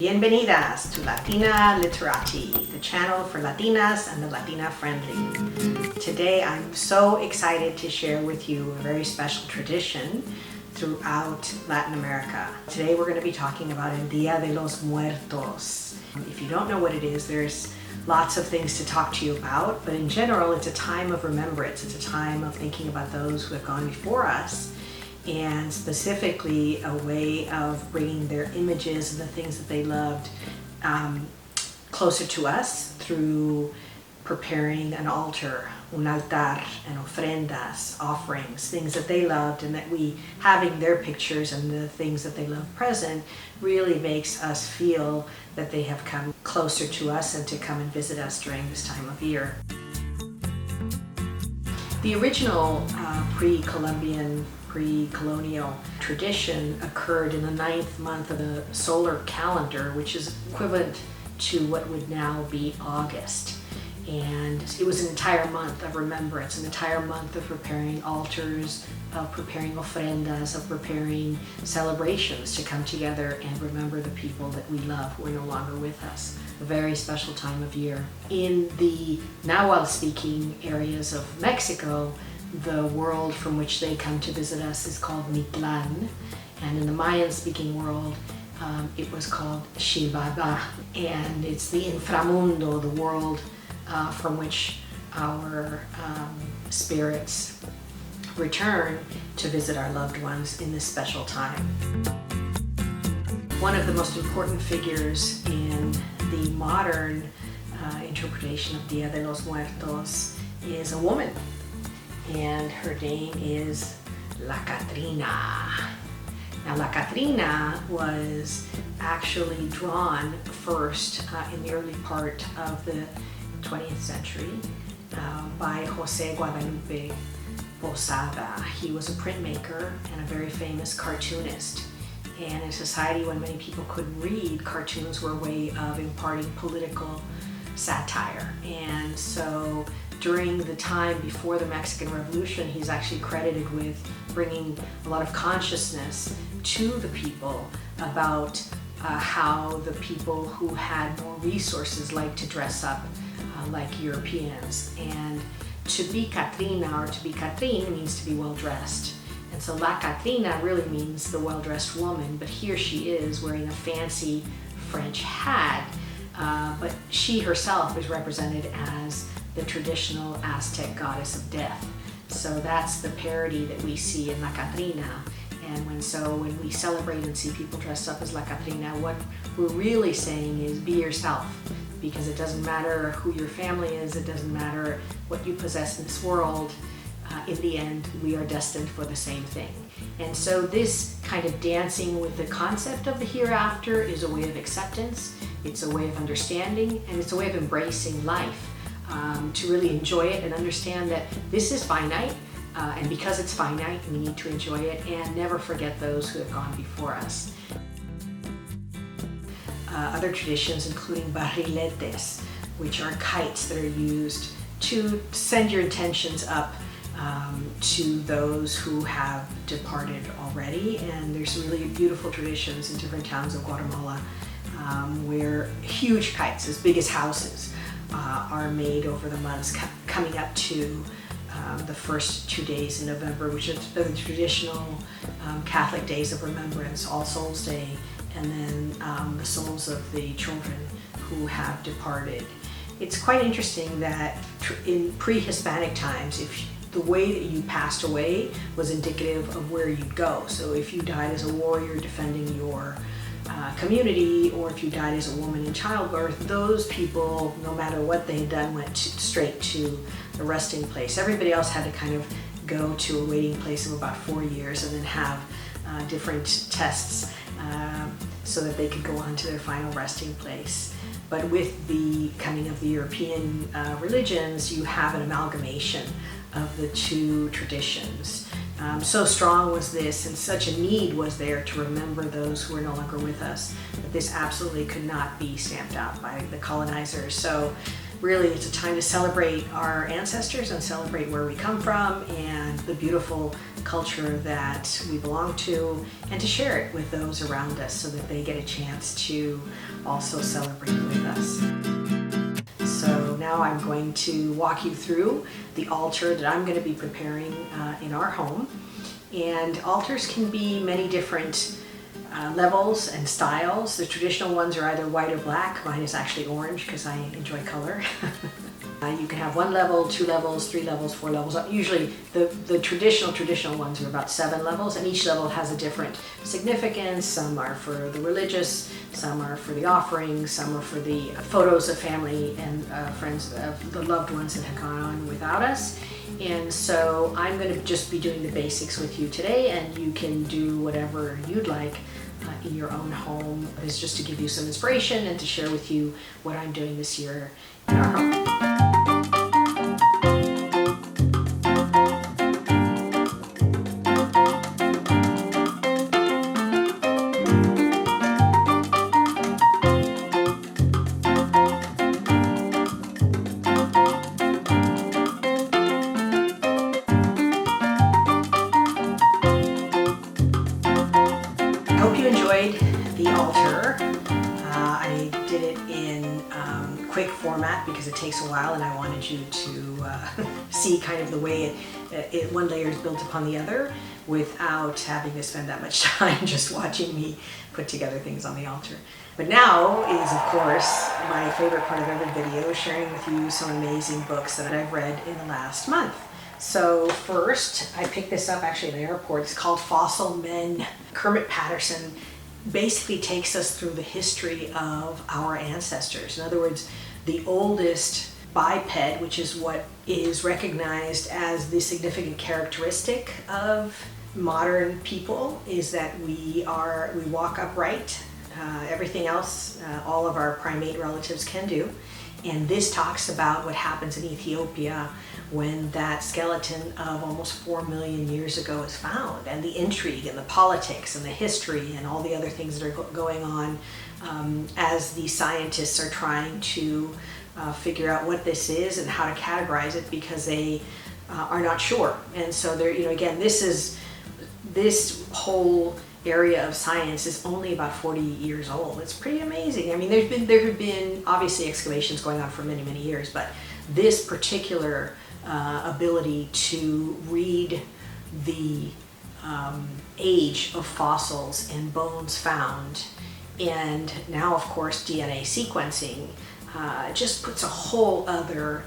Bienvenidas to Latina Literati, the channel for Latinas and the Latina friendly. Today I'm so excited to share with you a very special tradition throughout Latin America. Today we're going to be talking about El Día de los Muertos. If you don't know what it is, there's lots of things to talk to you about, but in general it's a time of remembrance. It's a time of thinking about those who have gone before us, and specifically a way of bringing their images and the things that they loved closer to us through preparing an altar, un altar, and ofrendas, offerings, things that they loved, and that we, having their pictures and the things that they love present, really makes us feel that they have come closer to us and to come and visit us during this time of year. The original pre-colonial tradition occurred in the 9th month of the solar calendar, which is equivalent to what would now be August. And it was an entire month of remembrance, an entire month of preparing altars, of preparing ofrendas, of preparing celebrations to come together and remember the people that we love who are no longer with us. A very special time of year. In the Nahuatl-speaking areas of Mexico, the world from which they come to visit us is called Mictlan, and in the Mayan-speaking world, it was called Xibalbá, and it's the inframundo, the world from which our spirits return to visit our loved ones in this special time. One of the most important figures in the modern interpretation of Día de los Muertos is a woman, and her name is La Catrina. Now, La Catrina was actually drawn first in the early part of the 20th century by Guadalupe Posada. He was a printmaker and a very famous cartoonist. And in a society when many people couldn't read, cartoons were a way of imparting political satire. And so during the time before the Mexican Revolution, he's actually credited with bringing a lot of consciousness to the people about how the people who had more resources like to dress up like Europeans. And to be Catrina, or to be Catrin, means to be well dressed. And so La Catrina really means the well-dressed woman, but here she is wearing a fancy French hat, but she herself is represented as the traditional Aztec goddess of death. So that's the parody that we see in La Catrina. And when we celebrate and see people dressed up as La Catrina, what we're really saying is be yourself, because it doesn't matter who your family is, it doesn't matter what you possess in this world. In the end, we are destined for the same thing. And so this kind of dancing with the concept of the hereafter is a way of acceptance, it's a way of understanding, and it's a way of embracing life, to really enjoy it and understand that this is finite, and because it's finite, we need to enjoy it and never forget those who have gone before us. Other traditions including barriletes, which are kites that are used to send your intentions up to those who have departed already. And there's really beautiful traditions in different towns of Guatemala where huge kites, as big as houses, are made over the months coming up to the first 2 days in November, which are the traditional Catholic days of remembrance, All Souls Day, and then the souls of the children who have departed. It's quite interesting that in pre-Hispanic times, the way that you passed away was indicative of where you'd go. So if you died as a warrior defending your community, or if you died as a woman in childbirth, those people, no matter what they had done, went straight to the resting place. Everybody else had to kind of go to a waiting place of about 4 years and then have different tests so that they could go on to their final resting place. But with the coming of the European religions, you have an amalgamation of the two traditions. So strong was this, and such a need was there to remember those who are no longer with us, that this absolutely could not be stamped out by the colonizers. So really it's a time to celebrate our ancestors and celebrate where we come from and the beautiful culture that we belong to, and to share it with those around us so that they get a chance to also celebrate with us. So now I'm going to walk you through the altar that I'm going to be preparing in our home. And altars can be many different levels and styles. The traditional ones are either white or black. Mine is actually orange because I enjoy color. You can have 1 level, 2 levels, 3 levels, 4 levels. Usually the traditional ones are about 7 levels, and each level has a different significance. Some are for the religious, some are for the offerings, some are for the photos of family and friends of the loved ones that have gone on without us. And so I'm going to just be doing the basics with you today, and you can do whatever you'd like in your own home. It's just to give you some inspiration and to share with you what I'm doing this year in our home. The altar. I did it in quick format because it takes a while, and I wanted you to see kind of the way one layer is built upon the other without having to spend that much time just watching me put together things on the altar. But now is, of course, my favorite part of every video, sharing with you some amazing books that I've read in the last month. So first, I picked this up actually in the airport. It's called Fossil Men. Kermit Patterson basically takes us through the history of our ancestors. In other words, the oldest biped, which is what is recognized as the significant characteristic of modern people, is that we walk upright. Everything else, all of our primate relatives can do. And this talks about what happens in Ethiopia when that skeleton of almost 4 million years ago is found, and the intrigue and the politics and the history and all the other things that are going on as the scientists are trying to figure out what this is and how to categorize it, because they are not sure. And so there, again, this whole area of science is only about 40 years old. It's pretty amazing. I mean, there have been obviously excavations going on for many, many years, but this particular ability to read the age of fossils and bones found, and now of course DNA sequencing, just puts a whole other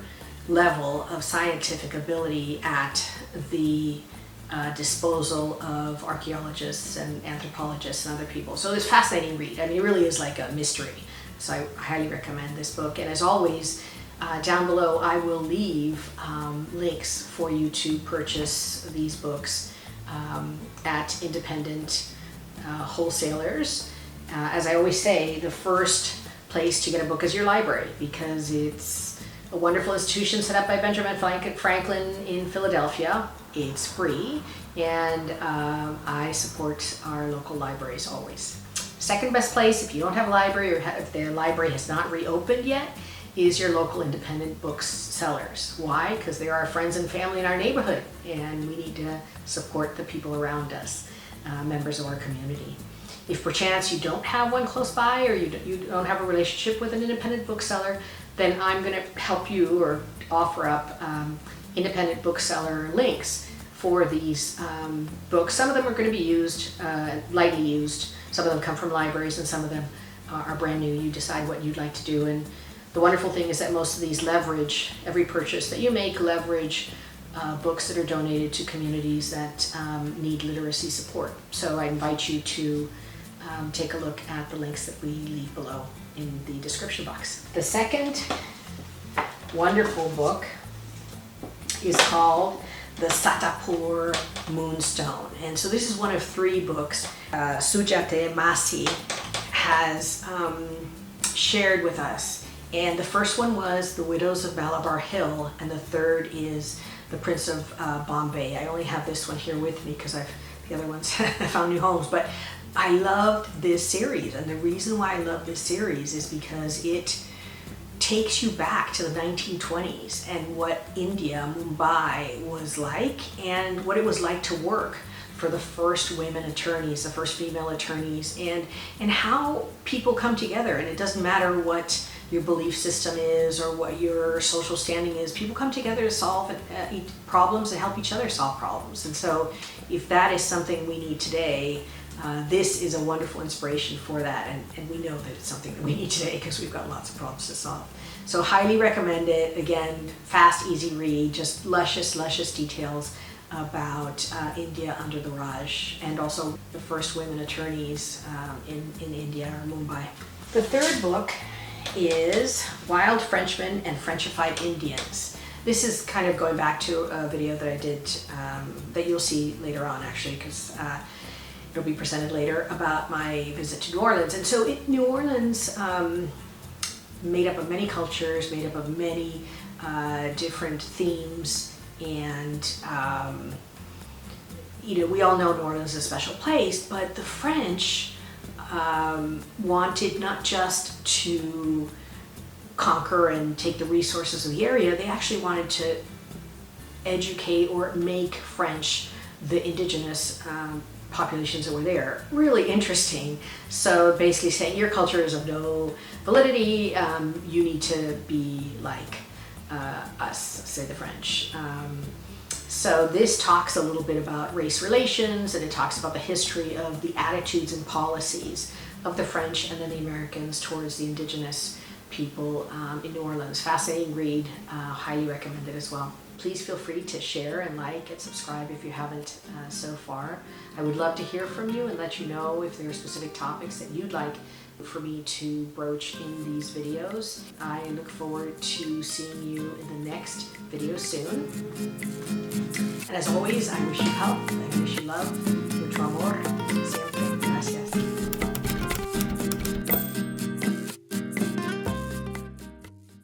level of scientific ability at the disposal of archaeologists and anthropologists and other people. So it's a fascinating read. I mean, it really is like a mystery. So I highly recommend this book. And as always, down below I will leave links for you to purchase these books at independent wholesalers. As I always say, the first place to get a book is your library, because it's a wonderful institution set up by Benjamin Franklin in Philadelphia. It's free, and I support our local libraries always. Second best place, if you don't have a library, or if the library has not reopened yet, is your local independent booksellers. Why? Because they are our friends and family in our neighborhood, and we need to support the people around us, members of our community. If perchance you don't have one close by, or you don't have a relationship with an independent bookseller, then I'm going to help you or offer up independent bookseller links for these books. Some of them are going to be used, lightly used. Some of them come from libraries, and some of them are brand new. You decide what you'd like to do. And the wonderful thing is that most of these leverage, every purchase that you make, leverage books that are donated to communities that need literacy support. So I invite you to take a look at the links that we leave below in the description box. The second wonderful book is called The Satapur Moonstone. And so this is one of 3 books Sujate Masi has shared with us. And the first one was The Widows of Malabar Hill, and the third is The Prince of Bombay. I only have this one here with me because the other ones found new homes, but I loved this series. And the reason why I love this series is because it takes you back to the 1920s and what India, Mumbai was like, and what it was like to work for the first women attorneys, the first female attorneys, and how people come together. And it doesn't matter what your belief system is or what your social standing is. People come together to solve problems and help each other solve problems. And so if that is something we need today, this is a wonderful inspiration for that, and we know that it's something that we need today because we've got lots of problems to solve. So highly recommend it. Again, fast, easy read, just luscious details about India under the Raj, and also the first women attorneys in India or Mumbai. The third book is Wild Frenchmen and Frenchified Indians. This is kind of going back to a video that I did that you'll see later on, actually, because it'll be presented later, about my visit to New Orleans. And so New Orleans, made up of many cultures, made up of many different themes, and we all know New Orleans is a special place, but the French wanted not just to conquer and take the resources of the area, they actually wanted to educate or make French the indigenous populations that were there. Really interesting. So basically saying your culture is of no validity, you need to be like us, say the French. So this talks a little bit about race relations, and it talks about the history of the attitudes and policies of the French and then the Americans towards the indigenous people in New Orleans. Fascinating read, highly recommend it as well. Please feel free to share and like and subscribe if you haven't so far. I would love to hear from you and let you know if there are specific topics that you'd like for me to broach in these videos. I look forward to seeing you in the next video soon. And as always, I wish you health, I wish you love. Mucho amor. Siempre. Gracias.